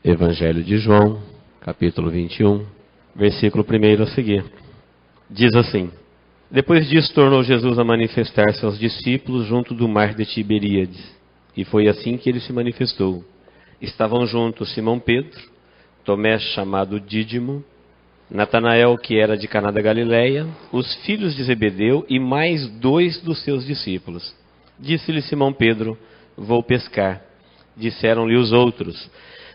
Evangelho de João, capítulo 21, versículo 1 a seguir. Diz assim: Depois disso tornou Jesus a manifestar-se aos discípulos junto do mar de Tiberíades. E foi assim que ele se manifestou. Estavam juntos Simão Pedro, Tomé chamado Dídimo, Natanael, que era de Caná da Galileia, os filhos de Zebedeu e mais 2 dos seus discípulos. Disse-lhe Simão Pedro: Vou pescar. Disseram-lhe os outros: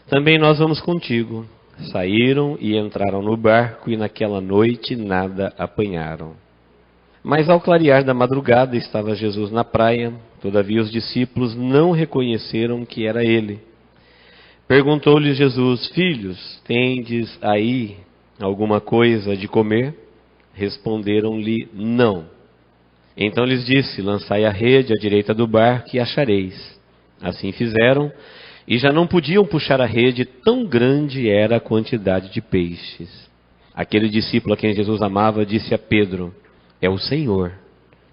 Também nós vamos contigo. Saíram e entraram no barco e naquela noite nada apanharam. Mas ao clarear da madrugada estava Jesus na praia, todavia os discípulos não reconheceram que era ele. Perguntou-lhe Jesus: Filhos, tendes aí alguma coisa de comer? Responderam-lhe: Não. Então lhes disse: Lançai a rede à direita do barco e achareis. Assim fizeram, e já não podiam puxar a rede, tão grande era a quantidade de peixes. Aquele discípulo a quem Jesus amava disse a Pedro: É o Senhor.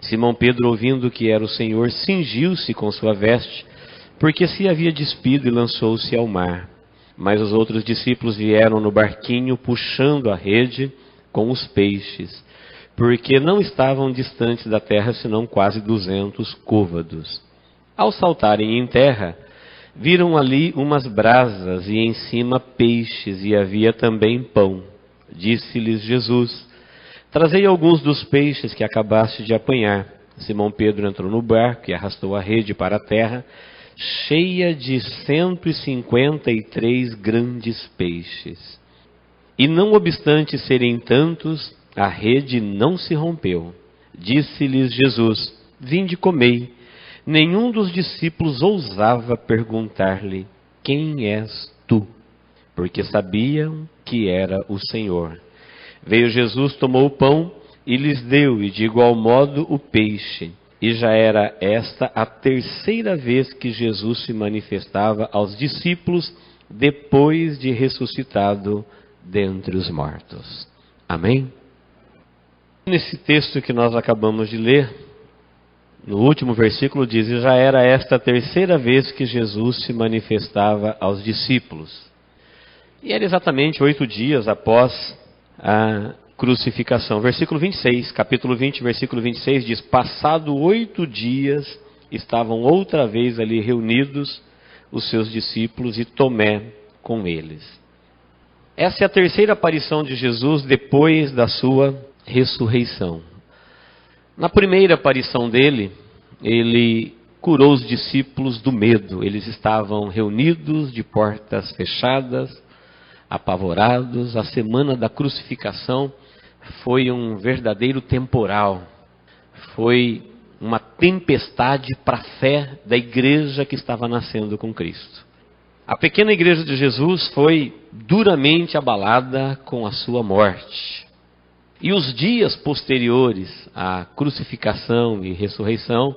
Simão Pedro, ouvindo que era o Senhor, cingiu-se com sua veste, porque se havia despido, e lançou-se ao mar. Mas os outros discípulos vieram no barquinho, puxando a rede com os peixes, porque não estavam distantes da terra, senão quase 200 côvados. Ao saltarem em terra, viram ali umas brasas e em cima peixes, e havia também pão. Disse-lhes Jesus: Trazei alguns dos peixes que acabaste de apanhar. Simão Pedro entrou no barco e arrastou a rede para a terra, cheia de 153 grandes peixes. E não obstante serem tantos, a rede não se rompeu. Disse-lhes Jesus: Vinde, comei. Nenhum dos discípulos ousava perguntar-lhe: Quem és tu? Porque sabiam que era o Senhor. Veio Jesus, tomou o pão e lhes deu, e de igual modo o peixe. E já era esta a 3ª vez que Jesus se manifestava aos discípulos depois de ressuscitado dentre os mortos. Amém? Nesse texto que nós acabamos de ler, no último versículo diz: E já era esta a 3ª vez que Jesus se manifestava aos discípulos. E era exatamente 8 dias após a crucificação. Versículo 26, capítulo 20, versículo 26 diz: Passado 8 dias, estavam outra vez ali reunidos os seus discípulos e Tomé com eles. Essa é a 3ª aparição de Jesus depois da sua ressurreição. Na primeira aparição dele, ele curou os discípulos do medo. Eles estavam reunidos de portas fechadas, apavorados. A semana da crucificação foi um verdadeiro temporal. Foi uma tempestade para a fé da igreja que estava nascendo com Cristo. A pequena igreja de Jesus foi duramente abalada com a sua morte. E os dias posteriores à crucificação e ressurreição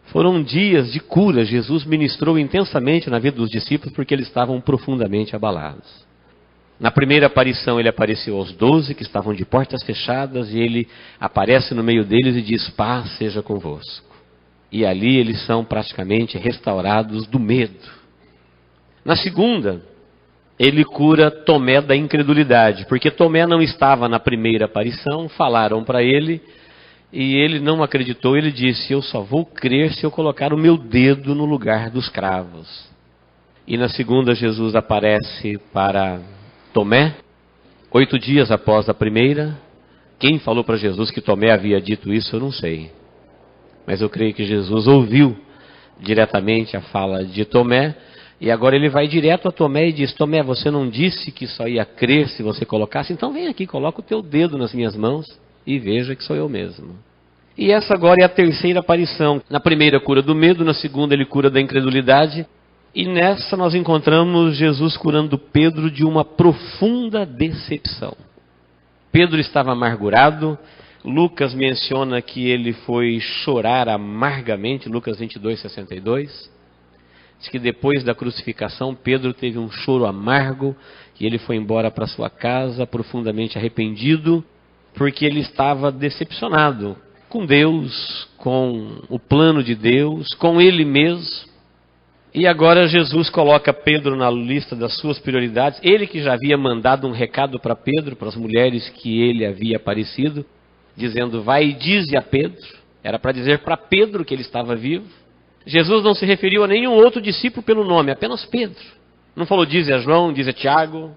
foram dias de cura. Jesus ministrou intensamente na vida dos discípulos porque eles estavam profundamente abalados. Na primeira aparição ele apareceu aos 12 que estavam de portas fechadas e ele aparece no meio deles e diz: Paz seja convosco. E ali eles são praticamente restaurados do medo. Na segunda, ele cura Tomé da incredulidade, porque Tomé não estava na primeira aparição, falaram para ele, e ele não acreditou. Ele disse: Eu só vou crer se eu colocar o meu dedo no lugar dos cravos. E na segunda, Jesus aparece para Tomé, 8 dias após a primeira. Quem falou para Jesus que Tomé havia dito isso, eu não sei. Mas eu creio que Jesus ouviu diretamente a fala de Tomé, e agora ele vai direto a Tomé e diz: Tomé, você não disse que só ia crer se você colocasse? Então vem aqui, coloca o teu dedo nas minhas mãos e veja que sou eu mesmo. E essa agora é a 3ª aparição. Na primeira, cura do medo. Na segunda, ele cura da incredulidade. E nessa nós encontramos Jesus curando Pedro de uma profunda decepção. Pedro estava amargurado. Lucas menciona que ele foi chorar amargamente. Lucas 22, 62. Diz que depois da crucificação, Pedro teve um choro amargo e ele foi embora para sua casa profundamente arrependido, porque ele estava decepcionado com Deus, com o plano de Deus, com ele mesmo. E agora Jesus coloca Pedro na lista das suas prioridades. Ele que já havia mandado um recado para Pedro, para as mulheres que ele havia aparecido, dizendo, vai e dize a Pedro. Era para dizer para Pedro que ele estava vivo. Jesus não se referiu a nenhum outro discípulo pelo nome, apenas Pedro. Não falou dize a João, dize a Tiago,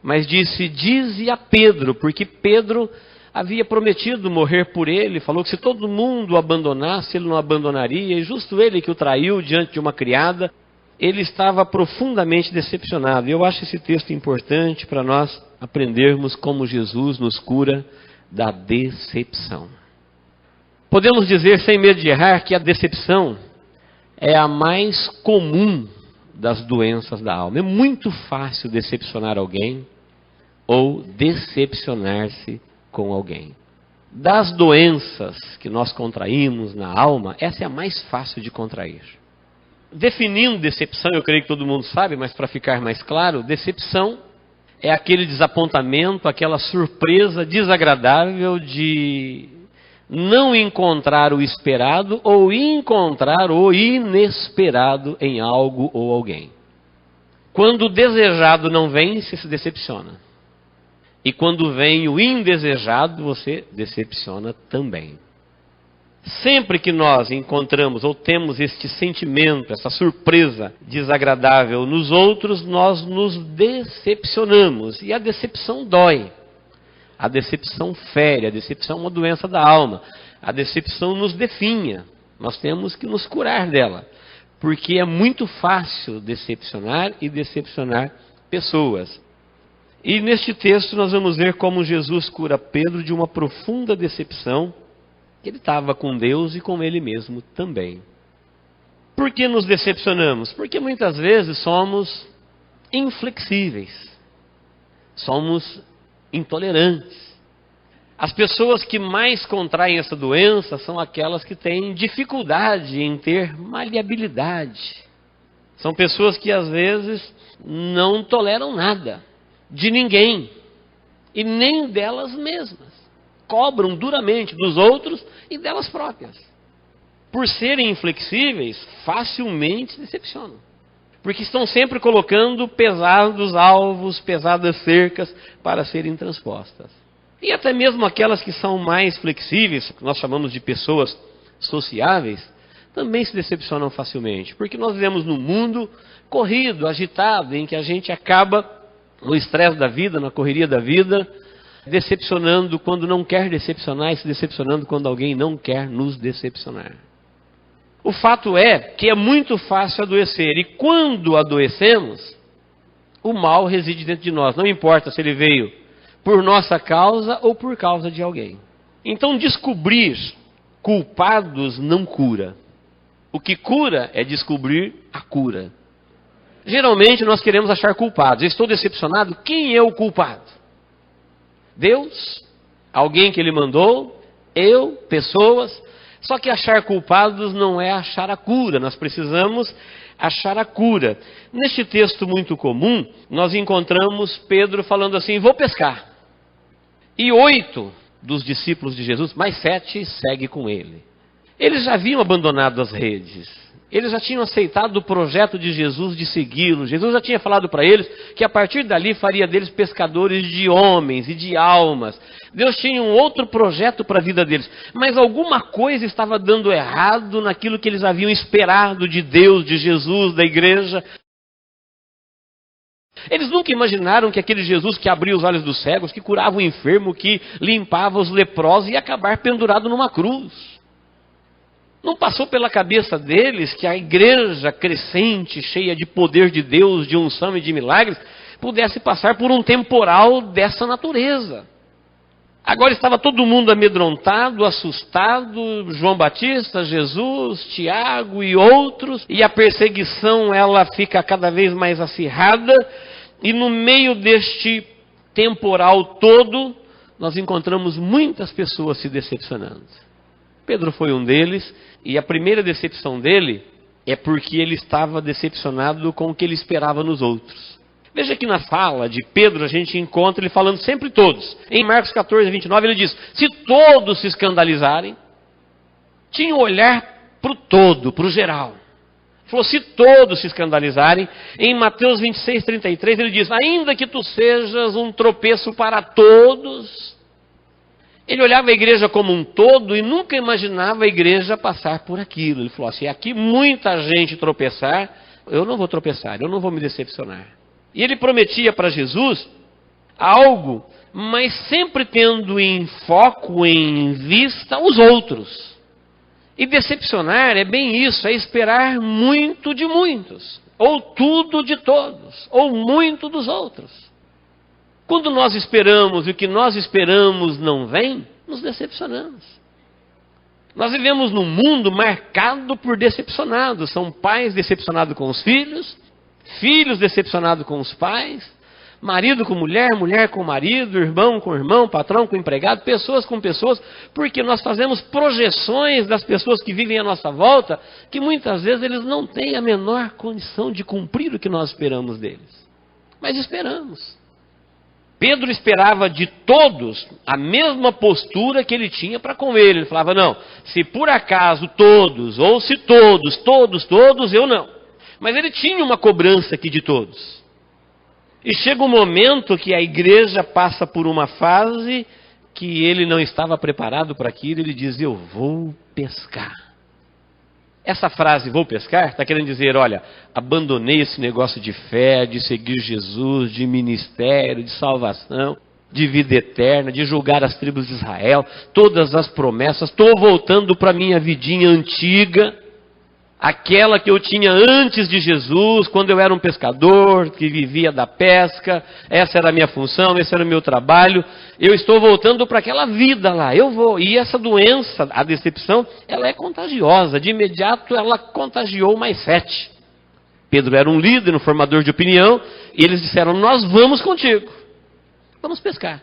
mas disse dize a Pedro, porque Pedro havia prometido morrer por ele, falou que se todo mundo o abandonasse, ele não abandonaria, e justo ele que o traiu diante de uma criada, ele estava profundamente decepcionado. E eu acho esse texto importante para nós aprendermos como Jesus nos cura da decepção. Podemos dizer, sem medo de errar, que a decepção é a mais comum das doenças da alma. É muito fácil decepcionar alguém ou decepcionar-se com alguém. Das doenças que nós contraímos na alma, essa é a mais fácil de contrair. Definindo decepção, eu creio que todo mundo sabe, mas para ficar mais claro, decepção é aquele desapontamento, aquela surpresa desagradável de não encontrar o esperado ou encontrar o inesperado em algo ou alguém. Quando o desejado não vem, você se decepciona. E quando vem o indesejado, você decepciona também. Sempre que nós encontramos ou temos este sentimento, essa surpresa desagradável nos outros, nós nos decepcionamos. E a decepção dói. A decepção fere, a decepção é uma doença da alma. A decepção nos definha. Nós temos que nos curar dela. Porque é muito fácil decepcionar e decepcionar pessoas. E neste texto nós vamos ver como Jesus cura Pedro de uma profunda decepção, que ele estava com Deus e com ele mesmo também. Por que nos decepcionamos? Porque muitas vezes somos inflexíveis, somos intolerantes. As pessoas que mais contraem essa doença são aquelas que têm dificuldade em ter maleabilidade. São pessoas que às vezes não toleram nada de ninguém, e nem delas mesmas. Cobram duramente dos outros e delas próprias. Por serem inflexíveis, facilmente se decepcionam. Porque estão sempre colocando pesados alvos, pesadas cercas para serem transpostas. E até mesmo aquelas que são mais flexíveis, que nós chamamos de pessoas sociáveis, também se decepcionam facilmente. Porque nós vivemos num mundo corrido, agitado, em que a gente acaba no estresse da vida, na correria da vida, decepcionando quando não quer decepcionar e se decepcionando quando alguém não quer nos decepcionar. O fato é que é muito fácil adoecer, e quando adoecemos, o mal reside dentro de nós, não importa se ele veio por nossa causa ou por causa de alguém. Então descobrir culpados não cura. O que cura é descobrir a cura. Geralmente nós queremos achar culpados. Eu estou decepcionado, quem é o culpado? Deus? Alguém que ele mandou? Eu? Pessoas? Só que achar culpados não é achar a cura. Nós precisamos achar a cura. Neste texto muito comum, nós encontramos Pedro falando assim, vou pescar. E 8 dos discípulos de Jesus, mais 7, segue com ele. Eles já haviam abandonado as redes. Eles já tinham aceitado o projeto de Jesus de segui-lo. Jesus já tinha falado para eles que a partir dali faria deles pescadores de homens e de almas. Deus tinha um outro projeto para a vida deles. Mas alguma coisa estava dando errado naquilo que eles haviam esperado de Deus, de Jesus, da igreja. Eles nunca imaginaram que aquele Jesus que abria os olhos dos cegos, que curava o enfermo, que limpava os leprosos, ia acabar pendurado numa cruz. Não passou pela cabeça deles que a igreja crescente, cheia de poder de Deus, de unção e de milagres, pudesse passar por um temporal dessa natureza. Agora estava todo mundo amedrontado, assustado, João Batista, Jesus, Tiago e outros, e a perseguição ela fica cada vez mais acirrada, e no meio deste temporal todo, nós encontramos muitas pessoas se decepcionando. Pedro foi um deles, e a primeira decepção dele é porque ele estava decepcionado com o que ele esperava nos outros. Veja que na fala de Pedro a gente encontra ele falando sempre todos. Em Marcos 14, 29 ele diz, se todos se escandalizarem, tinha um olhar para o todo, para o geral. Falou, se todos se escandalizarem, em Mateus 26:33 ele diz, ainda que tu sejas um tropeço para todos. Ele olhava a igreja como um todo e nunca imaginava a igreja passar por aquilo. Ele falou assim, aqui muita gente tropeçar, eu não vou tropeçar, eu não vou me decepcionar. E ele prometia para Jesus algo, mas sempre tendo em foco, em vista, os outros. E decepcionar é bem isso, é esperar muito de muitos, ou tudo de todos, ou muito dos outros. Quando nós esperamos e o que nós esperamos não vem, nos decepcionamos. Nós vivemos num mundo marcado por decepcionados. São pais decepcionados com os filhos, filhos decepcionados com os pais, marido com mulher, mulher com marido, irmão com irmão, patrão com empregado, pessoas com pessoas, porque nós fazemos projeções das pessoas que vivem à nossa volta, que muitas vezes eles não têm a menor condição de cumprir o que nós esperamos deles. Mas esperamos. Pedro esperava de todos a mesma postura que ele tinha para com ele. Ele falava, não, se por acaso todos, ou se todos, eu não. Mas ele tinha uma cobrança aqui de todos. E chega um momento que a igreja passa por uma fase que ele não estava preparado para aquilo, ele diz, eu vou pescar. Essa frase, vou pescar, está querendo dizer, olha, abandonei esse negócio de fé, de seguir Jesus, de ministério, de salvação, de vida eterna, de julgar as tribos de Israel, todas as promessas, estou voltando para a minha vidinha antiga, aquela que eu tinha antes de Jesus, quando eu era um pescador, que vivia da pesca, essa era a minha função, esse era o meu trabalho, eu estou voltando para aquela vida lá, eu vou. E essa doença, a decepção, ela é contagiosa, de imediato ela contagiou mais 7. Pedro era um líder, um formador de opinião, e eles disseram, nós vamos contigo, vamos pescar.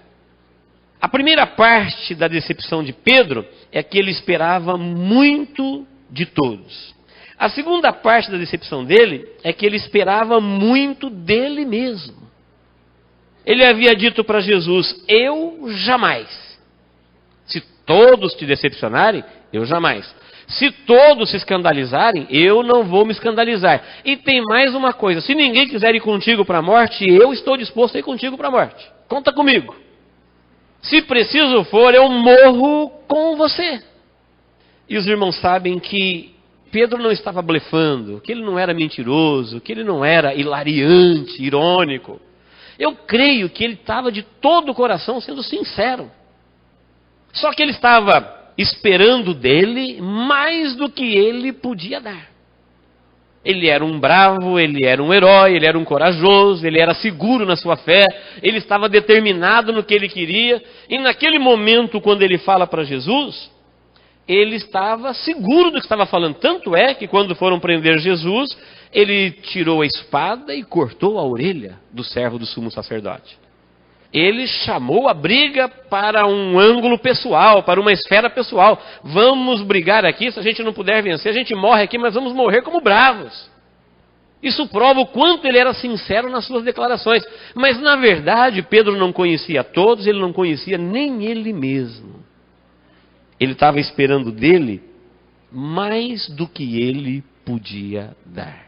A primeira parte da decepção de Pedro é que ele esperava muito de todos. A segunda parte da decepção dele é que ele esperava muito dele mesmo. Ele havia dito para Jesus, eu jamais. Se todos te decepcionarem, eu jamais. Se todos se escandalizarem, eu não vou me escandalizar. E tem mais uma coisa, se ninguém quiser ir contigo para a morte, eu estou disposto a ir contigo para a morte. Conta comigo. Se preciso for, eu morro com você. E os irmãos sabem que Pedro não estava blefando, que ele não era mentiroso, que ele não era hilariante, irônico. Eu creio que ele estava de todo o coração sendo sincero. Só que ele estava esperando dele mais do que ele podia dar. Ele era um bravo, ele era um herói, ele era um corajoso, ele era seguro na sua fé, ele estava determinado no que ele queria. E naquele momento, quando ele fala para Jesus, ele estava seguro do que estava falando. Tanto é que quando foram prender Jesus, ele tirou a espada e cortou a orelha do servo do sumo sacerdote. Ele chamou a briga para um ângulo pessoal, para uma esfera pessoal. Vamos brigar aqui, se a gente não puder vencer, a gente morre aqui, mas vamos morrer como bravos. Isso prova o quanto ele era sincero nas suas declarações. Mas na verdade, Pedro não conhecia todos, ele não conhecia nem ele mesmo. Ele estava esperando dele mais do que ele podia dar.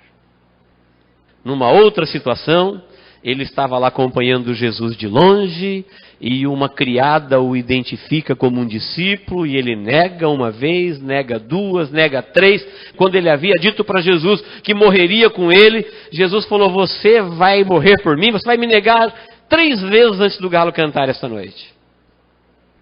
Numa outra situação, ele estava lá acompanhando Jesus de longe, e uma criada o identifica como um discípulo, e ele nega uma vez, nega duas, nega 3. Quando ele havia dito para Jesus que morreria com ele, Jesus falou, você vai morrer por mim, você vai me negar 3 vezes antes do galo cantar esta noite.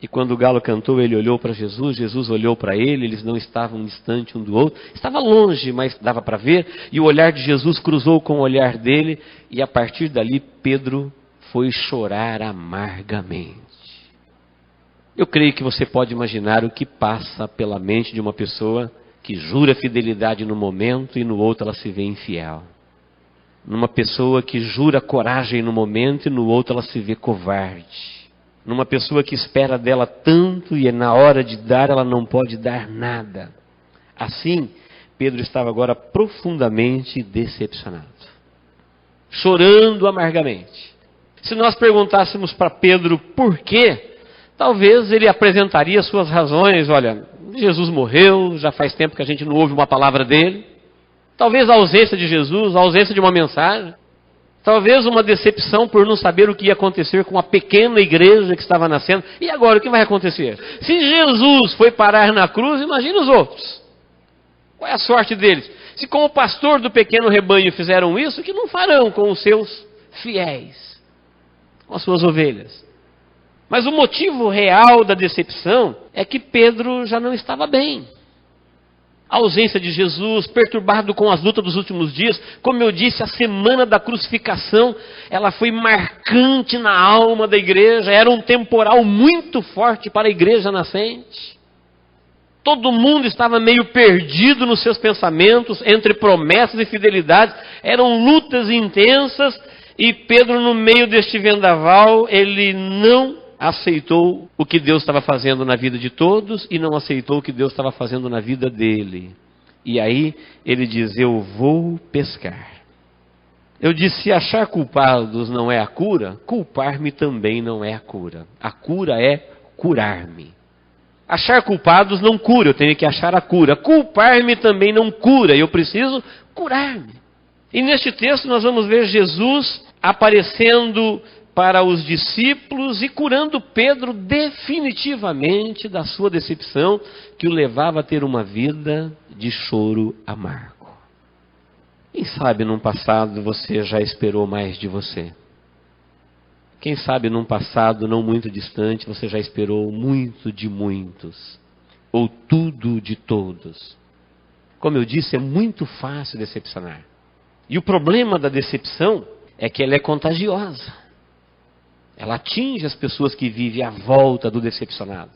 E quando o galo cantou, ele olhou para Jesus, Jesus olhou para ele, eles não estavam distantes um do outro. Estava longe, mas dava para ver. E o olhar de Jesus cruzou com o olhar dele. E a partir dali, Pedro foi chorar amargamente. Eu creio que você pode imaginar o que passa pela mente de uma pessoa que jura fidelidade no momento e no outro ela se vê infiel. Numa pessoa que jura coragem no momento e no outro ela se vê covarde. Numa pessoa que espera dela tanto e na hora de dar ela não pode dar nada. Assim, Pedro estava agora profundamente decepcionado. Chorando amargamente. Se nós perguntássemos para Pedro por quê, talvez ele apresentaria suas razões. Olha, Jesus morreu, já faz tempo que a gente não ouve uma palavra dele. Talvez a ausência de Jesus, a ausência de uma mensagem. Talvez uma decepção por não saber o que ia acontecer com a pequena igreja que estava nascendo. E agora, o que vai acontecer? Se Jesus foi parar na cruz, imagina os outros. Qual é a sorte deles? Se com o pastor do pequeno rebanho fizeram isso, o que não farão com os seus fiéis? Com as suas ovelhas? Mas o motivo real da decepção é que Pedro já não estava bem. A ausência de Jesus, perturbado com as lutas dos últimos dias, como eu disse, a semana da crucificação, ela foi marcante na alma da igreja, era um temporal muito forte para a igreja nascente. Todo mundo estava meio perdido nos seus pensamentos, entre promessas e fidelidades, eram lutas intensas, e Pedro, no meio deste vendaval, ele não aceitou o que Deus estava fazendo na vida de todos e não aceitou o que Deus estava fazendo na vida dele. E aí ele diz: eu vou pescar. Eu disse: se achar culpados não é a cura, culpar-me também não é a cura. A cura é curar-me. Achar culpados não cura, eu tenho que achar a cura. Culpar-me também não cura, eu preciso curar-me. E neste texto nós vamos ver Jesus aparecendo para os discípulos e curando Pedro definitivamente da sua decepção que o levava a ter uma vida de choro amargo. Quem sabe num passado você já esperou mais de você? Quem sabe num passado não muito distante você já esperou muito de muitos? Ou tudo de todos? Como eu disse, é muito fácil decepcionar. E o problema da decepção é que ela é contagiosa. Ela atinge as pessoas que vivem à volta do decepcionado.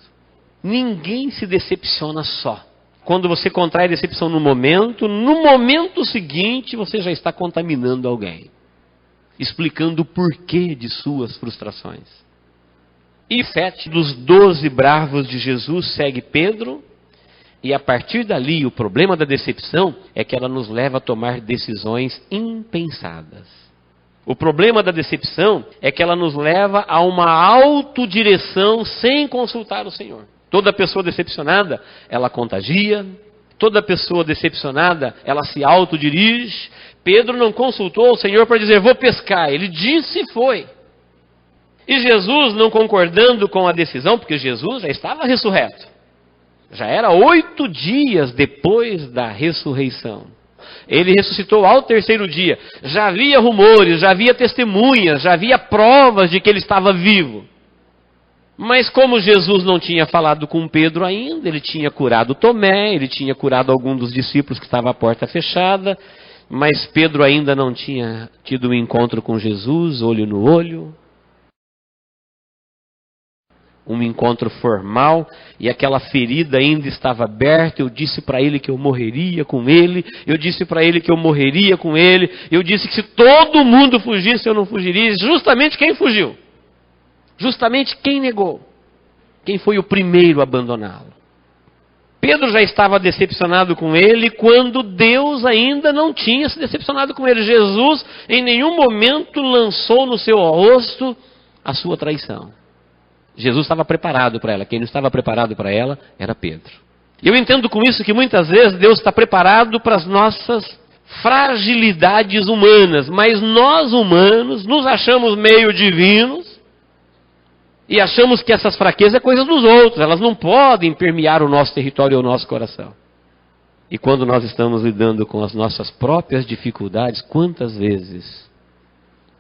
Ninguém se decepciona só. Quando você contrai decepção no momento seguinte você já está contaminando alguém. Explicando o porquê de suas frustrações. E 7 dos 12 bravos de Jesus segue Pedro. E a partir dali, o problema da decepção é que ela nos leva a tomar decisões impensadas. O problema da decepção é que ela nos leva a uma autodireção sem consultar o Senhor. Toda pessoa decepcionada, ela contagia. Toda pessoa decepcionada, ela se autodirige. Pedro não consultou o Senhor para dizer: vou pescar. Ele disse e foi. E Jesus, não concordando com a decisão, porque Jesus já estava ressurreto. Já era 8 dias depois da ressurreição. Ele ressuscitou ao 3º dia. Já havia rumores, já havia testemunhas, já havia provas de que ele estava vivo. Mas como Jesus não tinha falado com Pedro ainda, ele tinha curado Tomé, ele tinha curado algum dos discípulos que estava a porta fechada, mas Pedro ainda não tinha tido um encontro com Jesus, olho no olho. Um encontro formal, e aquela ferida ainda estava aberta. Eu disse para ele que eu morreria com ele, eu disse para ele que eu morreria com ele, eu disse que se todo mundo fugisse eu não fugiria. Justamente quem fugiu? Justamente quem negou? Quem foi o primeiro a abandoná-lo? Pedro já estava decepcionado com ele quando Deus ainda não tinha se decepcionado com ele. Jesus em nenhum momento lançou no seu rosto a sua traição. Jesus estava preparado para ela. Quem não estava preparado para ela era Pedro. Eu entendo com isso que muitas vezes Deus está preparado para as nossas fragilidades humanas. Mas nós humanos nos achamos meio divinos e achamos que essas fraquezas é coisa dos outros. Elas não podem permear o nosso território ou o nosso coração. E quando nós estamos lidando com as nossas próprias dificuldades, quantas vezes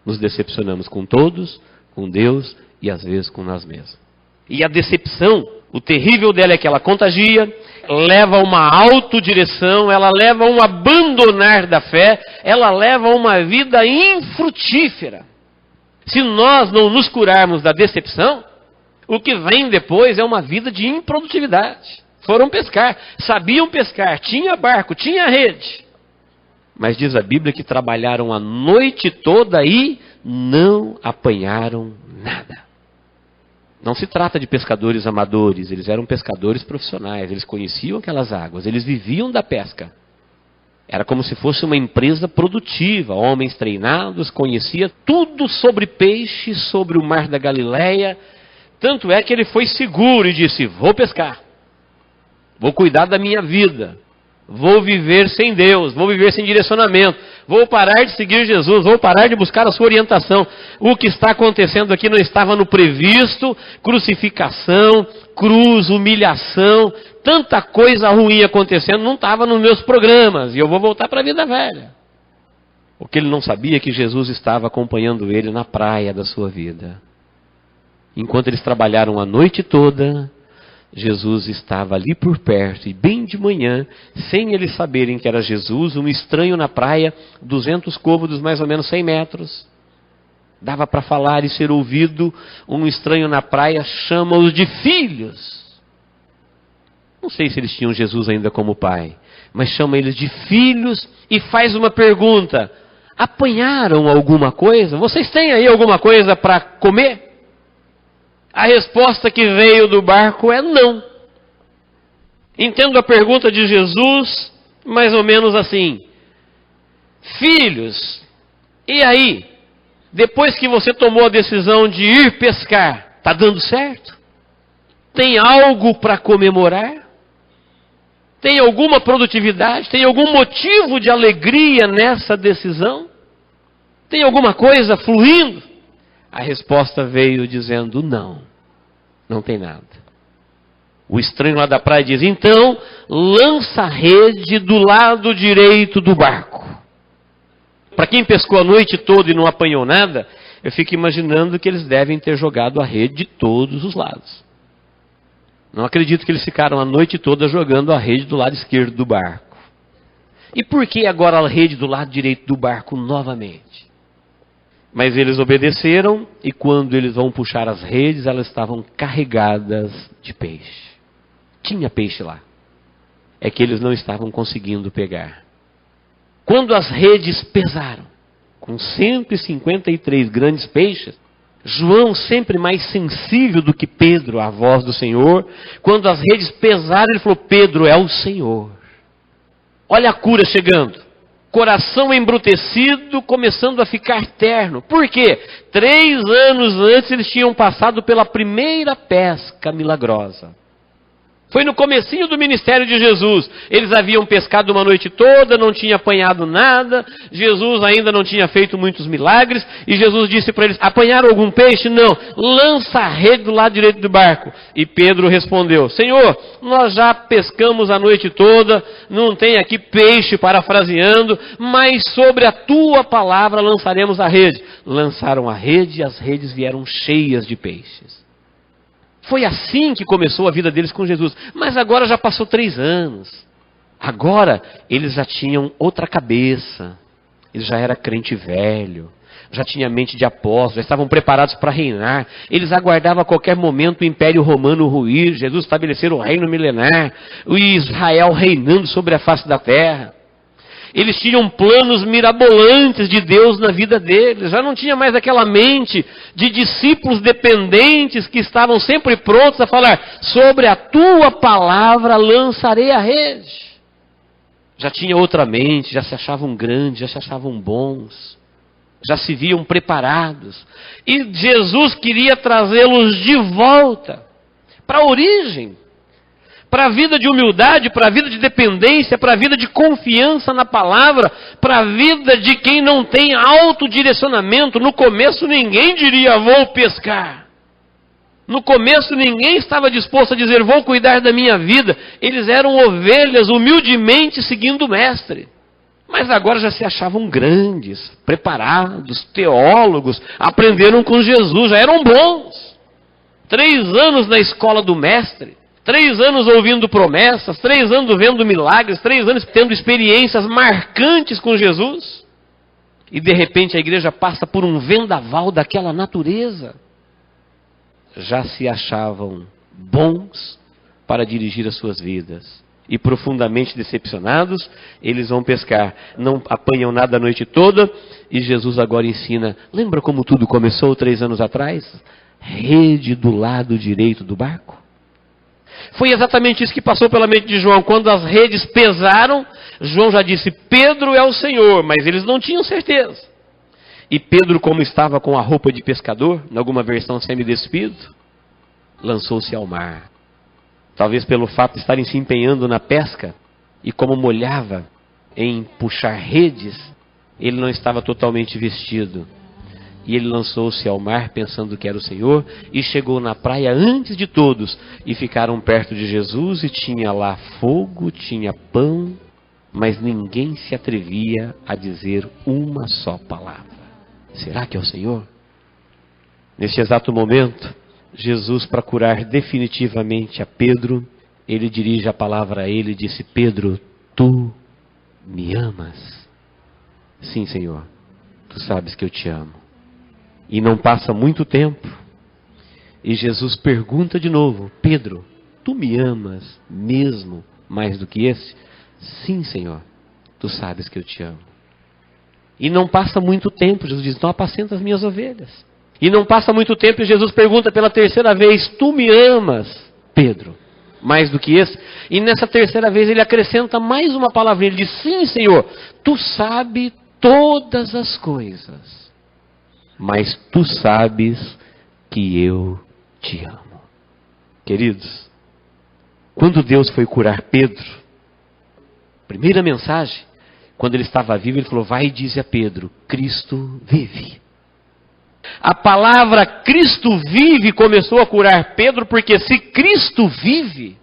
nos decepcionamos com todos, com Deus e às vezes com nós mesmos. E a decepção, o terrível dela é que ela contagia, leva a uma autodireção, ela leva a um abandonar da fé, ela leva a uma vida infrutífera. Se nós não nos curarmos da decepção, o que vem depois é uma vida de improdutividade. Foram pescar, sabiam pescar, tinha barco, tinha rede. Mas diz a Bíblia que trabalharam a noite toda e não apanharam nada. Não se trata de pescadores amadores, eles eram pescadores profissionais, eles conheciam aquelas águas, eles viviam da pesca. Era como se fosse uma empresa produtiva, homens treinados, conhecia tudo sobre peixe, sobre o mar da Galileia. Tanto é que ele foi seguro e disse: vou pescar, vou cuidar da minha vida. Vou viver sem Deus, vou viver sem direcionamento, vou parar de seguir Jesus, vou parar de buscar a sua orientação. O que está acontecendo aqui não estava no previsto, crucificação, cruz, humilhação, tanta coisa ruim acontecendo, não estava nos meus programas, e eu vou voltar para a vida velha. O que ele não sabia é que Jesus estava acompanhando ele na praia da sua vida. Enquanto eles trabalharam a noite toda, Jesus estava ali por perto, e bem de manhã, sem eles saberem que era Jesus, um estranho na praia, 200 côvados, mais ou menos 100 metros. Dava para falar e ser ouvido. Um estranho na praia chama-os de filhos. Não sei se eles tinham Jesus ainda como pai, mas chama eles de filhos e faz uma pergunta: apanharam alguma coisa? Vocês têm aí alguma coisa para comer? A resposta que veio do barco é não. Entendo a pergunta de Jesus mais ou menos assim: filhos, e aí? Depois que você tomou a decisão de ir pescar, está dando certo? Tem algo para comemorar? Tem alguma produtividade? Tem algum motivo de alegria nessa decisão? Tem alguma coisa fluindo? A resposta veio dizendo não, não tem nada. O estranho lá da praia diz: então lança a rede do lado direito do barco. Para quem pescou a noite toda e não apanhou nada, eu fico imaginando que eles devem ter jogado a rede de todos os lados. Não acredito que eles ficaram a noite toda jogando a rede do lado esquerdo do barco. E por que agora a rede do lado direito do barco novamente? Mas eles obedeceram, e quando eles vão puxar as redes, elas estavam carregadas de peixe. Tinha peixe lá. É que eles não estavam conseguindo pegar. Quando as redes pesaram, com 153 grandes peixes, João, sempre mais sensível do que Pedro à voz do Senhor, quando as redes pesaram, ele falou: Pedro, é o Senhor. Olha a cura chegando. Coração embrutecido, começando a ficar terno. Por quê? 3 anos antes eles tinham passado pela primeira pesca milagrosa. Foi no comecinho do ministério de Jesus. Eles haviam pescado uma noite toda, não tinham apanhado nada. Jesus ainda não tinha feito muitos milagres. E Jesus disse para eles: apanharam algum peixe? Não. Lança a rede do lado direito do barco. E Pedro respondeu: Senhor, nós já pescamos a noite toda, não tem aqui peixe, parafraseando, mas sobre a tua palavra lançaremos a rede. Lançaram a rede e as redes vieram cheias de peixes. Foi assim que começou a vida deles com Jesus. Mas agora já passou 3 anos. Agora eles já tinham outra cabeça. Eles já eram crente velho. Já tinha mente de apóstolo. Já estavam preparados para reinar. Eles aguardavam a qualquer momento o Império Romano ruir. Jesus estabelecer o reino milenar. O Israel reinando sobre a face da terra. Eles tinham planos mirabolantes de Deus na vida deles. Já não tinha mais aquela mente de discípulos dependentes que estavam sempre prontos a falar: sobre a tua palavra lançarei a rede. Já tinha outra mente, já se achavam grandes, já se achavam bons. Já se viam preparados. E Jesus queria trazê-los de volta para a origem. Para a vida de humildade, para a vida de dependência, para a vida de confiança na palavra, para a vida de quem não tem autodirecionamento. No começo ninguém diria: vou pescar. No começo ninguém estava disposto a dizer: vou cuidar da minha vida. Eles eram ovelhas humildemente seguindo o mestre. Mas agora já se achavam grandes, preparados, teólogos, aprenderam com Jesus, já eram bons. 3 anos na escola do mestre. 3 anos ouvindo promessas, 3 anos vendo milagres, 3 anos tendo experiências marcantes com Jesus. E de repente a igreja passa por um vendaval daquela natureza. Já se achavam bons para dirigir as suas vidas. E profundamente decepcionados, eles vão pescar. Não apanham nada a noite toda. E Jesus agora ensina: lembra como tudo começou 3 anos atrás? Rede do lado direito do barco. Foi exatamente isso que passou pela mente de João. Quando as redes pesaram, João já disse: Pedro é o Senhor, mas eles não tinham certeza. E Pedro, como estava com a roupa de pescador, em alguma versão semi-despido, lançou-se ao mar. Talvez pelo fato de estarem se empenhando na pesca, E como molhava em puxar redes, ele não estava totalmente vestido. E ele lançou-se ao mar pensando que era o Senhor e chegou na praia antes de todos. E ficaram perto de Jesus e tinha lá fogo, tinha pão, mas ninguém se atrevia a dizer uma só palavra. Será que é o Senhor? Neste exato momento, Jesus, para curar definitivamente a Pedro, ele dirige a palavra a ele e disse: Pedro, tu me amas? Sim, Senhor, tu sabes que eu te amo. E não passa muito tempo, e Jesus pergunta de novo: Pedro, tu me amas mesmo mais do que esse? Sim, Senhor, tu sabes que eu te amo. E não passa muito tempo, Jesus diz: então apacenta as minhas ovelhas. E não passa muito tempo e Jesus pergunta pela terceira vez: tu me amas, Pedro, mais do que esse? E nessa terceira vez ele acrescenta mais uma palavrinha, ele diz: sim, Senhor, tu sabes todas as coisas, mas tu sabes que eu te amo. Queridos, quando Deus foi curar Pedro, primeira mensagem, quando ele estava vivo, ele falou: vai e dize a Pedro, Cristo vive. A palavra Cristo vive começou a curar Pedro, porque se Cristo vive,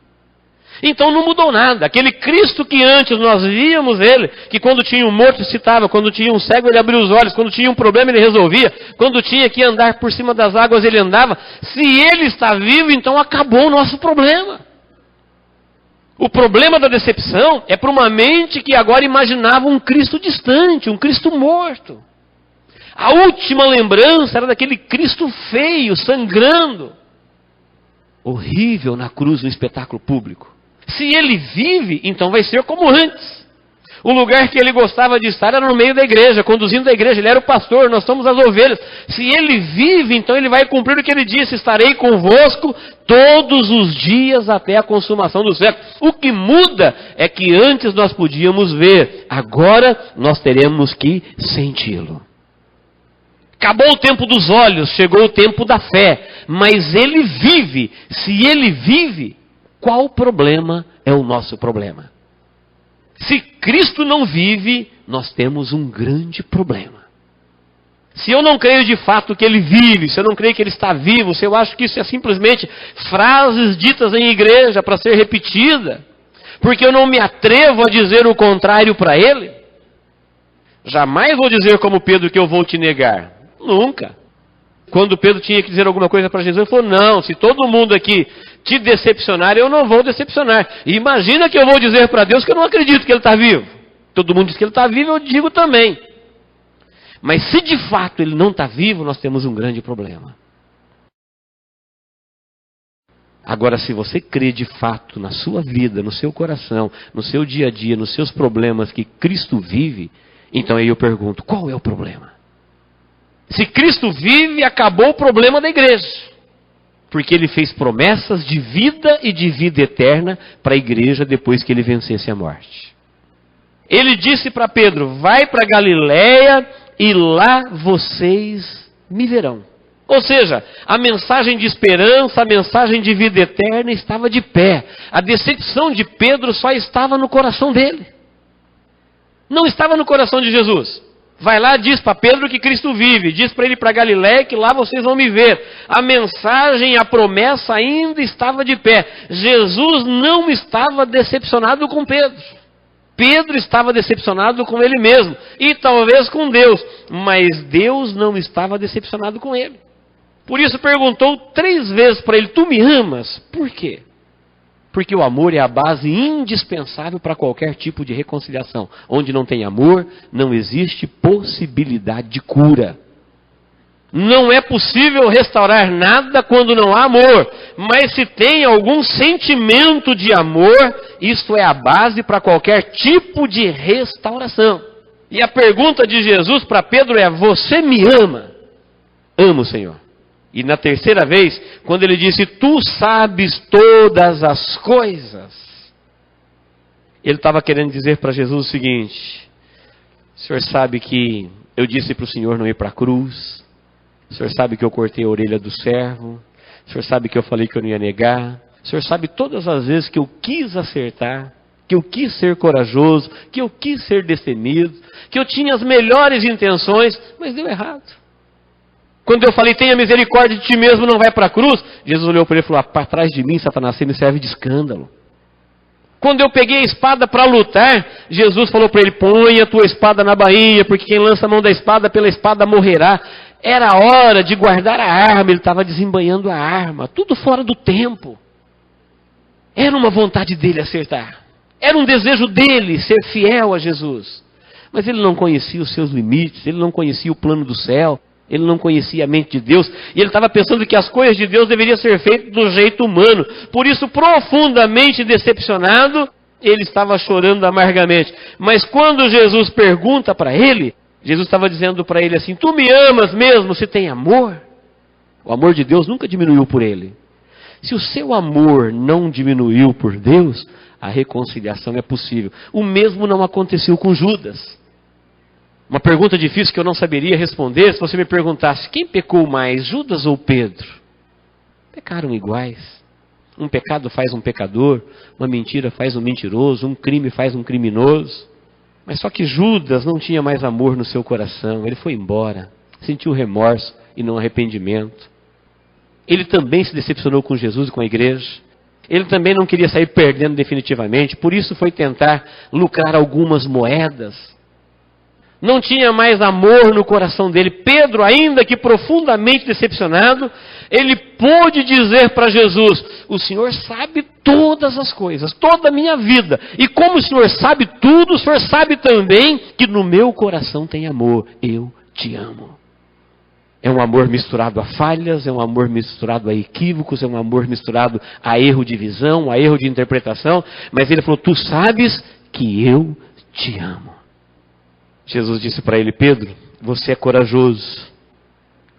então não mudou nada. Aquele Cristo que antes nós víamos ele, que quando tinha um morto citava, quando tinha um cego ele abria os olhos, quando tinha um problema ele resolvia, quando tinha que andar por cima das águas ele andava. Se ele está vivo, então acabou o nosso problema. O problema da decepção é para uma mente que agora imaginava um Cristo distante, um Cristo morto. A última lembrança era daquele Cristo feio, sangrando, horrível na cruz, no espetáculo público. Se ele vive, então vai ser como antes. O lugar que ele gostava de estar era no meio da igreja, conduzindo a igreja. Ele era o pastor, nós somos as ovelhas. Se ele vive, então ele vai cumprir o que ele disse: estarei convosco todos os dias até a consumação do século. O que muda é que antes nós podíamos ver, agora nós teremos que senti-lo. Acabou o tempo dos olhos, chegou o tempo da fé. Mas ele vive. Se ele vive, qual problema é o nosso problema? Se Cristo não vive, nós temos um grande problema. Se eu não creio de fato que ele vive, se eu não creio que ele está vivo, se eu acho que isso é simplesmente frases ditas em igreja para ser repetida, porque eu não me atrevo a dizer o contrário para ele, jamais vou dizer como Pedro que eu vou te negar. Nunca. Quando Pedro tinha que dizer alguma coisa para Jesus, ele falou: não, se todo mundo aqui te decepcionar, eu não vou decepcionar. E imagina que eu vou dizer para Deus que eu não acredito que ele está vivo. Todo mundo diz que ele está vivo, eu digo também. Mas se de fato ele não está vivo, nós temos um grande problema. Agora, se você crê de fato na sua vida, no seu coração, no seu dia a dia, nos seus problemas, que Cristo vive, então aí eu pergunto: qual é o problema? Se Cristo vive, acabou o problema da igreja. Porque ele fez promessas de vida e de vida eterna para a igreja depois que ele vencesse a morte. Ele disse para Pedro: vai para Galiléia e lá vocês me verão. Ou seja, a mensagem de esperança, a mensagem de vida eterna estava de pé. A decepção de Pedro só estava no coração dele. Não estava no coração de Jesus. Vai lá, diz para Pedro que Cristo vive. Diz para ele ir para Galiléia que lá vocês vão me ver. A mensagem, a promessa ainda estava de pé. Jesus não estava decepcionado com Pedro. Pedro estava decepcionado com ele mesmo. E talvez com Deus. Mas Deus não estava decepcionado com ele. Por isso perguntou 3 vezes para ele: tu me amas? Por quê? Porque o amor é a base indispensável para qualquer tipo de reconciliação. Onde não tem amor, não existe possibilidade de cura. Não é possível restaurar nada quando não há amor. Mas se tem algum sentimento de amor, isso é a base para qualquer tipo de restauração. E a pergunta de Jesus para Pedro é: você me ama? Amo, Senhor. E na terceira vez, quando ele disse: tu sabes todas as coisas, ele estava querendo dizer para Jesus o seguinte: o Senhor sabe que eu disse para o Senhor não ir para a cruz, o Senhor sabe que eu cortei a orelha do servo, o Senhor sabe que eu falei que eu não ia negar, o Senhor sabe todas as vezes que eu quis acertar, que eu quis ser corajoso, que eu quis ser destemido, que eu tinha as melhores intenções, mas deu errado. Quando eu falei, tenha misericórdia de ti mesmo, não vai para a cruz, Jesus olhou para ele e falou, para trás de mim, Satanás, você me serve de escândalo. Quando eu peguei a espada para lutar, Jesus falou para ele, põe a tua espada na bainha, porque quem lança a mão da espada, pela espada morrerá. Era a hora de guardar a arma, ele estava desembainhando a arma, tudo fora do tempo. Era uma vontade dele acertar. Era um desejo dele ser fiel a Jesus. Mas ele não conhecia os seus limites, ele não conhecia o plano do céu, ele não conhecia a mente de Deus, e ele estava pensando que as coisas de Deus deveriam ser feitas do jeito humano. Por isso, profundamente decepcionado, ele estava chorando amargamente. Mas quando Jesus pergunta para ele, Jesus estava dizendo para ele assim, tu me amas mesmo se tem amor? O amor de Deus nunca diminuiu por ele. Se o seu amor não diminuiu por Deus, a reconciliação é possível. O mesmo não aconteceu com Judas. Uma pergunta difícil que eu não saberia responder se você me perguntasse, quem pecou mais, Judas ou Pedro? Pecaram iguais. Um pecado faz um pecador, uma mentira faz um mentiroso, um crime faz um criminoso. Mas só que Judas não tinha mais amor no seu coração, ele foi embora, sentiu remorso e não arrependimento. Ele também se decepcionou com Jesus e com a igreja. Ele também não queria sair perdendo definitivamente, por isso foi tentar lucrar algumas moedas. Não tinha mais amor no coração dele. Pedro, ainda que profundamente decepcionado, ele pôde dizer para Jesus, o Senhor sabe todas as coisas, toda a minha vida. E como o Senhor sabe tudo, o Senhor sabe também que no meu coração tem amor. Eu te amo. É um amor misturado a falhas, é um amor misturado a equívocos, é um amor misturado a erro de visão, a erro de interpretação. Mas ele falou, tu sabes que eu te amo. Jesus disse para ele, Pedro, você é corajoso.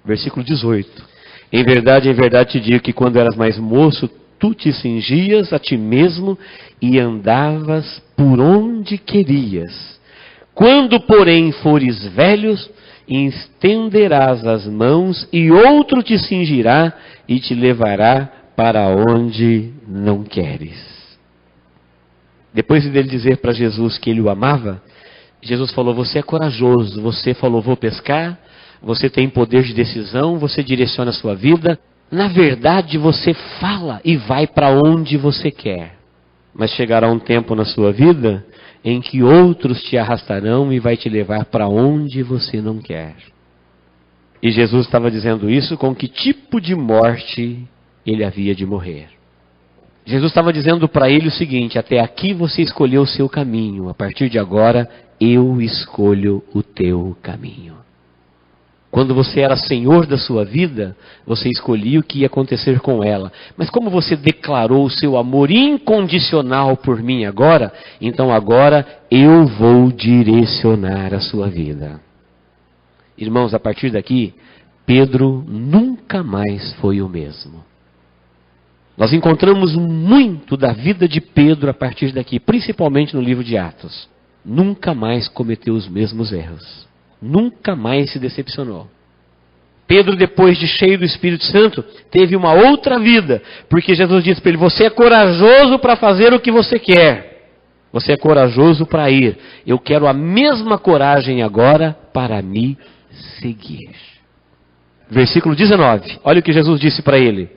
Versículo 18. Em verdade te digo que quando eras mais moço, tu te cingias a ti mesmo e andavas por onde querias. Quando, porém, fores velhos, estenderás as mãos e outro te cingirá e te levará para onde não queres. Depois dele dizer para Jesus que ele o amava, Jesus falou, você é corajoso, você falou, vou pescar, você tem poder de decisão, você direciona a sua vida. Na verdade, você fala e vai para onde você quer. Mas chegará um tempo na sua vida em que outros te arrastarão e vai te levar para onde você não quer. E Jesus estava dizendo isso com que tipo de morte ele havia de morrer. Jesus estava dizendo para ele o seguinte, até aqui você escolheu o seu caminho, a partir de agora eu escolho o teu caminho. Quando você era senhor da sua vida, você escolhia o que ia acontecer com ela. Mas como você declarou o seu amor incondicional por mim agora, então agora eu vou direcionar a sua vida. Irmãos, a partir daqui, Pedro nunca mais foi o mesmo. Nós encontramos muito da vida de Pedro a partir daqui, principalmente no livro de Atos. Nunca mais cometeu os mesmos erros. Nunca mais se decepcionou. Pedro, depois de cheio do Espírito Santo, teve uma outra vida. Porque Jesus disse para ele, você é corajoso para fazer o que você quer. Você é corajoso para ir. Eu quero a mesma coragem agora para me seguir. Versículo 19. Olha o que Jesus disse para ele.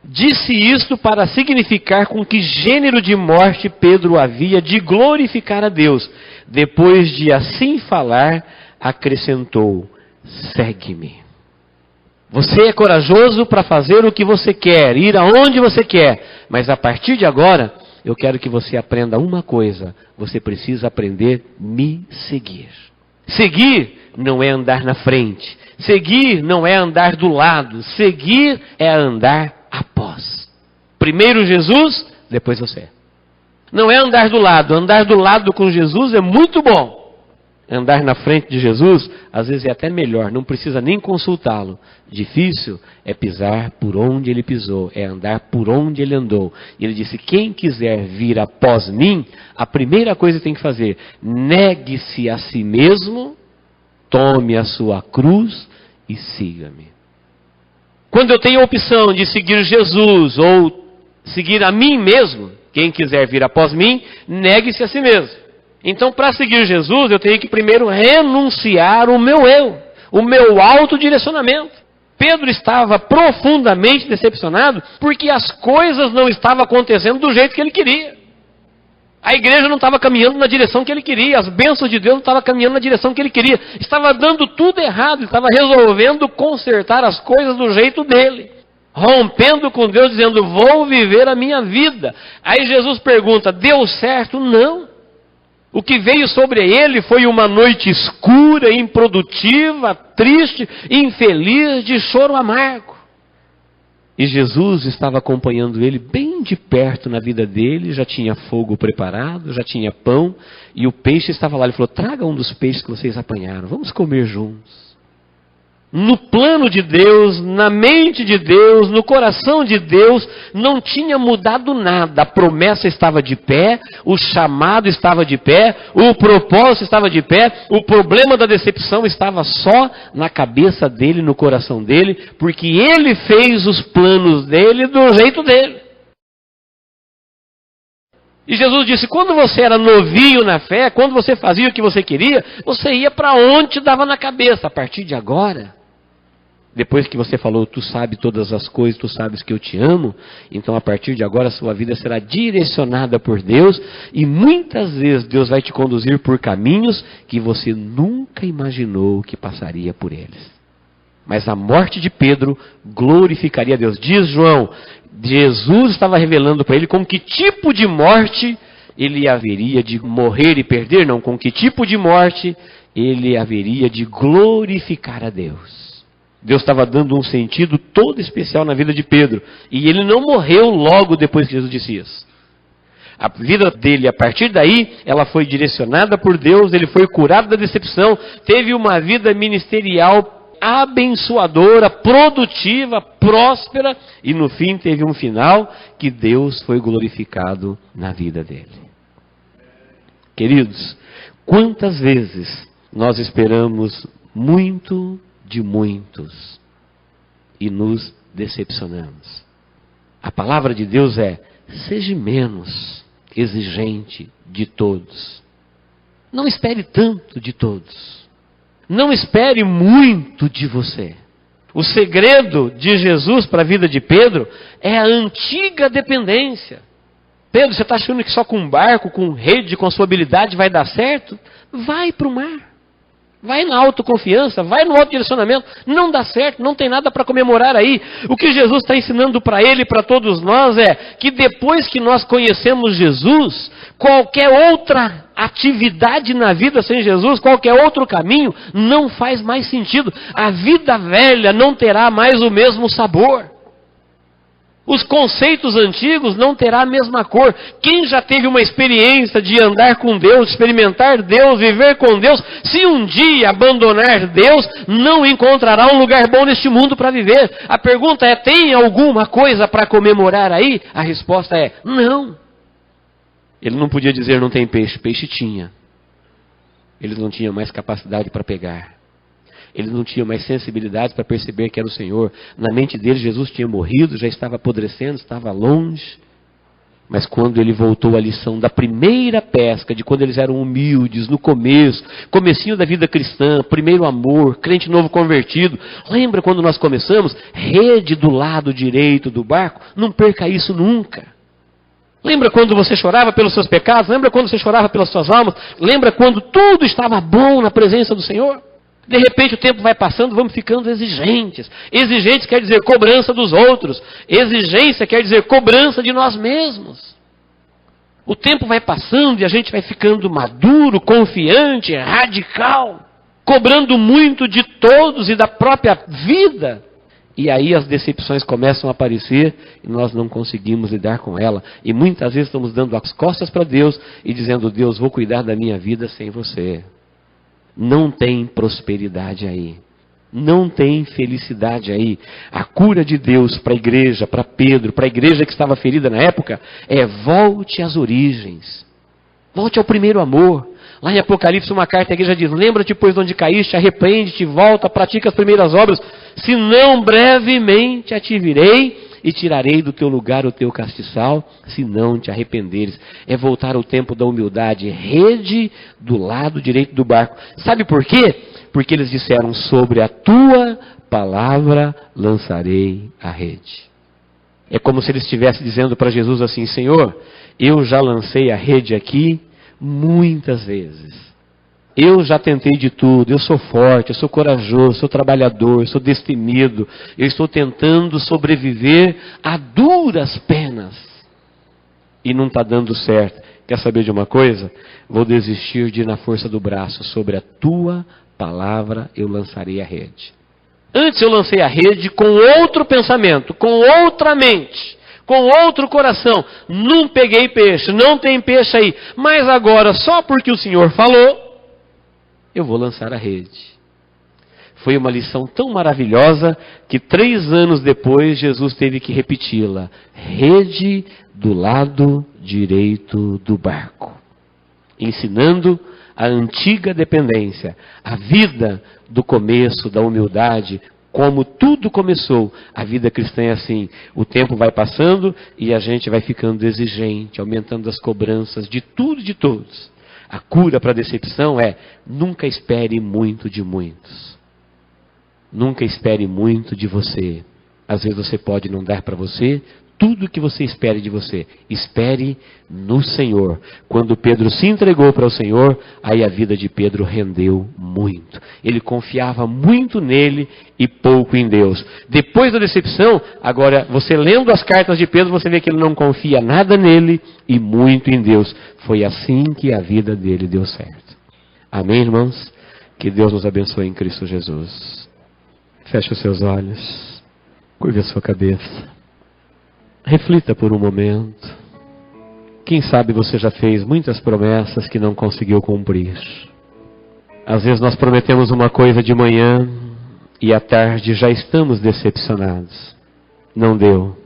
Disse isto para significar com que gênero de morte Pedro havia de glorificar a Deus. Depois de assim falar, acrescentou, segue-me. Você é corajoso para fazer o que você quer, ir aonde você quer. Mas a partir de agora, eu quero que você aprenda uma coisa. Você precisa aprender a me seguir. Seguir não é andar na frente. Seguir não é andar do lado. Seguir é andar após. Primeiro Jesus, depois você. Não é andar do lado. Andar do lado com Jesus é muito bom. Andar na frente de Jesus, às vezes é até melhor. Não precisa nem consultá-lo. Difícil é pisar por onde ele pisou. É andar por onde ele andou. E ele disse, quem quiser vir após mim, a primeira coisa que tem que fazer, negue-se a si mesmo, tome a sua cruz e siga-me. Quando eu tenho a opção de seguir Jesus ou seguir a mim mesmo, Quem quiser vir após mim, negue-se a si mesmo. Então, para seguir Jesus, eu tenho que primeiro renunciar o meu eu, o meu autodirecionamento. Pedro estava profundamente decepcionado porque as coisas não estavam acontecendo do jeito que ele queria. A igreja não estava caminhando na direção que ele queria, as bênçãos de Deus não estavam caminhando na direção que ele queria. Estava dando tudo errado, estava resolvendo consertar as coisas do jeito dele. Rompendo com Deus, dizendo, vou viver a minha vida. Aí Jesus pergunta, deu certo? Não. O que veio sobre ele foi uma noite escura, improdutiva, triste, infeliz, de choro amargo. E Jesus estava acompanhando ele bem de perto na vida dele, já tinha fogo preparado, já tinha pão, e o peixe estava lá. Ele falou, traga um dos peixes que vocês apanharam, vamos comer juntos. No plano de Deus, na mente de Deus, no coração de Deus, não tinha mudado nada. A promessa estava de pé, o chamado estava de pé, o propósito estava de pé, o problema da decepção estava só na cabeça dele, no coração dele, porque ele fez os planos dele do jeito dele. E Jesus disse, quando você era novinho na fé, quando você fazia o que você queria, você ia para onde te dava na cabeça. A partir de agora, depois que você falou, tu sabes todas as coisas, tu sabes que eu te amo, então a partir de agora a sua vida será direcionada por Deus, e muitas vezes Deus vai te conduzir por caminhos que você nunca imaginou que passaria por eles. Mas a morte de Pedro glorificaria a Deus. Diz João, Jesus estava revelando para ele com que tipo de morte ele haveria de morrer e perder, não, com que tipo de morte ele haveria de glorificar a Deus. Deus estava dando um sentido todo especial na vida de Pedro. E ele não morreu logo depois que Jesus disse isso. A vida dele, a partir daí, ela foi direcionada por Deus, ele foi curado da decepção, teve uma vida ministerial abençoadora, produtiva, próspera, e no fim teve um final que Deus foi glorificado na vida dele. Queridos, quantas vezes nós esperamos muito de muitos e nos decepcionamos. A palavra de Deus é, seja menos exigente de todos. Não espere tanto de todos. Não espere muito de você. O segredo de Jesus para a vida de Pedro é a antiga dependência. Pedro, você está achando que só com um barco, com rede, com a sua habilidade vai dar certo? Vai para o mar. Vai na autoconfiança, vai no autodirecionamento. Não dá certo, não tem nada para comemorar aí. O que Jesus está ensinando para ele e para todos nós é que depois que nós conhecemos Jesus, qualquer outra atividade na vida sem Jesus, qualquer outro caminho, não faz mais sentido. A vida velha não terá mais o mesmo sabor. Os conceitos antigos não terão a mesma cor. Quem já teve uma experiência de andar com Deus, experimentar Deus, viver com Deus, se um dia abandonar Deus, não encontrará um lugar bom neste mundo para viver. A pergunta é, tem alguma coisa para comemorar aí? A resposta é, não. Ele não podia dizer não tem peixe. Peixe tinha. Eles não tinham mais capacidade para pegar. Eles não tinham mais sensibilidade para perceber que era o Senhor. Na mente deles, Jesus tinha morrido, já estava apodrecendo, estava longe. Mas quando ele voltou à lição da primeira pesca, de quando eles eram humildes, no começo, comecinho da vida cristã, primeiro amor, crente novo convertido. Lembra quando nós começamos? Rede do lado direito do barco? Não perca isso nunca. Lembra quando você chorava pelos seus pecados? Lembra quando você chorava pelas suas almas? Lembra quando tudo estava bom na presença do Senhor? De repente o tempo vai passando, vamos ficando exigentes. Exigentes quer dizer cobrança dos outros. Exigência quer dizer cobrança de nós mesmos. O tempo vai passando e a gente vai ficando maduro, confiante, radical. Cobrando muito de todos e da própria vida. E aí as decepções começam a aparecer e nós não conseguimos lidar com ela. E muitas vezes estamos dando as costas para Deus e dizendo, Deus, vou cuidar da minha vida sem você. Não tem prosperidade aí. Não tem felicidade aí. A cura de Deus para a igreja, para Pedro, para a igreja que estava ferida na época, é volte às origens. Volte ao primeiro amor. Lá em Apocalipse, uma carta à igreja diz, lembra-te, pois, de onde caíste, arrepende-te, volta, pratica as primeiras obras, senão brevemente te virei e tirarei do teu lugar o teu castiçal, se não te arrependeres. É voltar ao tempo da humildade, rede do lado direito do barco. Sabe por quê? Porque eles disseram, sobre a tua palavra lançarei a rede. É como se ele estivesse dizendo para Jesus assim, Senhor, eu já lancei a rede aqui muitas vezes. Eu já tentei de tudo, eu sou forte, eu sou corajoso, sou trabalhador, sou destemido, eu estou tentando sobreviver a duras penas. E não está dando certo. Quer saber de uma coisa? Vou desistir de ir na força do braço. Sobre a tua palavra eu lançarei a rede. Antes eu lancei a rede com outro pensamento, com outra mente, com outro coração. Não peguei peixe, não tem peixe aí. Mas agora, só porque o Senhor falou, eu vou lançar a rede. Foi uma lição tão maravilhosa que 3 anos depois Jesus teve que repeti-la. Rede do lado direito do barco. Ensinando a antiga dependência, a vida do começo, da humildade, como tudo começou. A vida cristã é assim, o tempo vai passando e a gente vai ficando exigente, aumentando as cobranças de tudo e de todos. A cura para a decepção é, nunca espere muito de muitos. Nunca espere muito de você. Às vezes você pode não dar para você tudo o que você espere de você. Espere no Senhor. Quando Pedro se entregou para o Senhor, aí a vida de Pedro rendeu muito. Ele confiava muito nele e pouco em Deus. Depois da decepção, agora você lendo as cartas de Pedro, você vê que ele não confia nada nele e muito em Deus. Foi assim que a vida dele deu certo. Amém, irmãos? Que Deus nos abençoe em Cristo Jesus. Feche os seus olhos. Curve a sua cabeça. Reflita por um momento. Quem sabe você já fez muitas promessas que não conseguiu cumprir. Às vezes nós prometemos uma coisa de manhã e à tarde já estamos decepcionados. Não deu.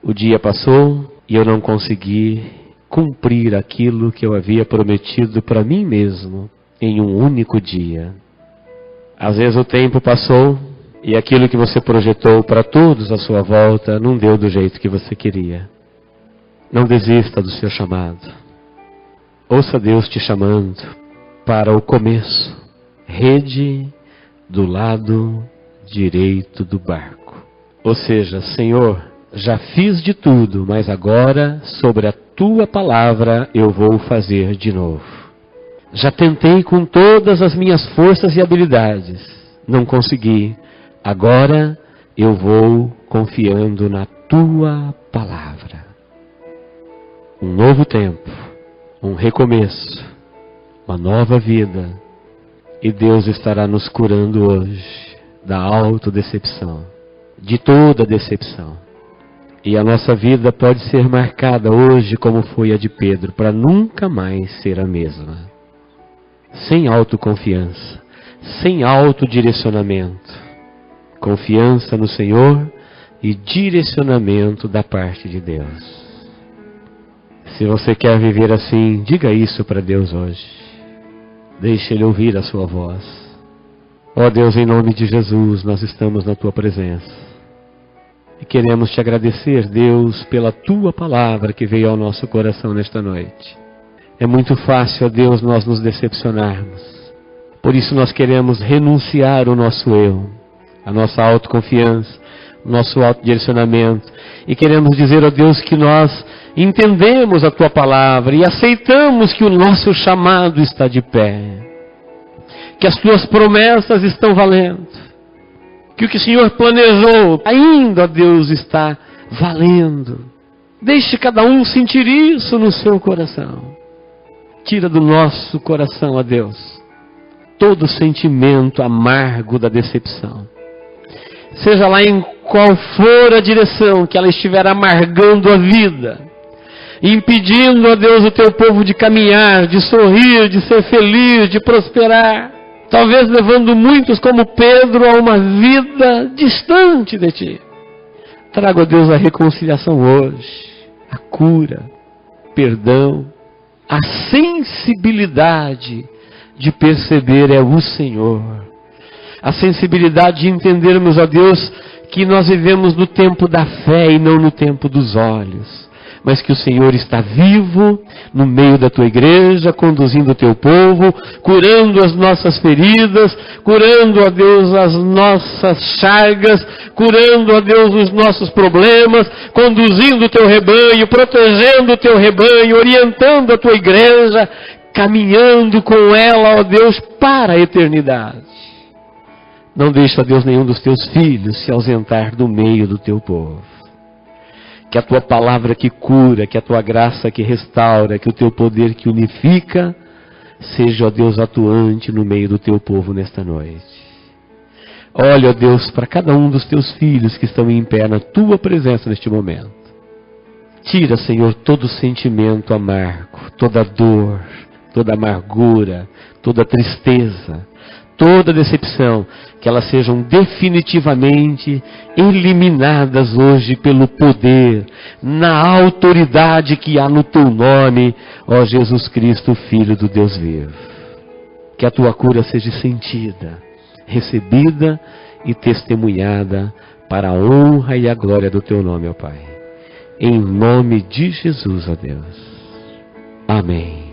O dia passou e eu não consegui cumprir aquilo que eu havia prometido para mim mesmo em um único dia. Às vezes o tempo passou e aquilo que você projetou para todos à sua volta não deu do jeito que você queria. Não desista do seu chamado. Ouça Deus te chamando para o começo. Rede do lado direito do barco. Ou seja, Senhor, já fiz de tudo, mas agora, sobre a tua palavra, eu vou fazer de novo. Já tentei com todas as minhas forças e habilidades. Não consegui. Agora eu vou confiando na tua palavra. Um novo tempo, um recomeço, uma nova vida. E Deus estará nos curando hoje da autodecepção, de toda decepção. E a nossa vida pode ser marcada hoje como foi a de Pedro, para nunca mais ser a mesma. Sem autoconfiança, sem autodirecionamento. Confiança no Senhor e direcionamento da parte de Deus. Se você quer viver assim, diga isso para Deus hoje. Deixe Ele ouvir a sua voz. Ó Deus, em nome de Jesus, nós estamos na Tua presença. E queremos Te agradecer, Deus, pela Tua palavra que veio ao nosso coração nesta noite. É muito fácil, ó Deus, nós nos decepcionarmos. Por isso nós queremos renunciar ao nosso eu, a nossa autoconfiança, o nosso autodirecionamento. E queremos dizer, ó Deus, que nós entendemos a Tua palavra e aceitamos que o nosso chamado está de pé. Que as Tuas promessas estão valendo. Que o que o Senhor planejou ainda, ó Deus, está valendo. Deixe cada um sentir isso no seu coração. Tira do nosso coração, ó Deus, todo sentimento amargo da decepção. Seja lá em qual for a direção que ela estiver amargando a vida, impedindo, ó Deus, o Teu povo de caminhar, de sorrir, de ser feliz, de prosperar. Talvez levando muitos como Pedro a uma vida distante de Ti. Traga, ó Deus, a reconciliação hoje, a cura, perdão, a sensibilidade de perceber é o Senhor. A sensibilidade de entendermos, ó Deus, que nós vivemos no tempo da fé e não no tempo dos olhos, mas que o Senhor está vivo no meio da tua igreja, conduzindo o teu povo, curando as nossas feridas, curando, ó Deus, as nossas chagas, curando, ó Deus, os nossos problemas, conduzindo o teu rebanho, protegendo o teu rebanho, orientando a tua igreja, caminhando com ela, ó Deus, para a eternidade. Não deixa, ó Deus, nenhum dos teus filhos se ausentar do meio do teu povo. Que a tua palavra que cura, que a tua graça que restaura, que o teu poder que unifica, seja, ó Deus, atuante no meio do teu povo nesta noite. Olha, ó Deus, para cada um dos teus filhos que estão em pé na tua presença neste momento. Tira, Senhor, todo sentimento amargo, toda dor, toda amargura, toda tristeza, toda decepção, que elas sejam definitivamente eliminadas hoje pelo poder, na autoridade que há no teu nome, ó Jesus Cristo, Filho do Deus vivo. Que a tua cura seja sentida, recebida e testemunhada para a honra e a glória do teu nome, ó Pai. Em nome de Jesus, ó Deus. Amém.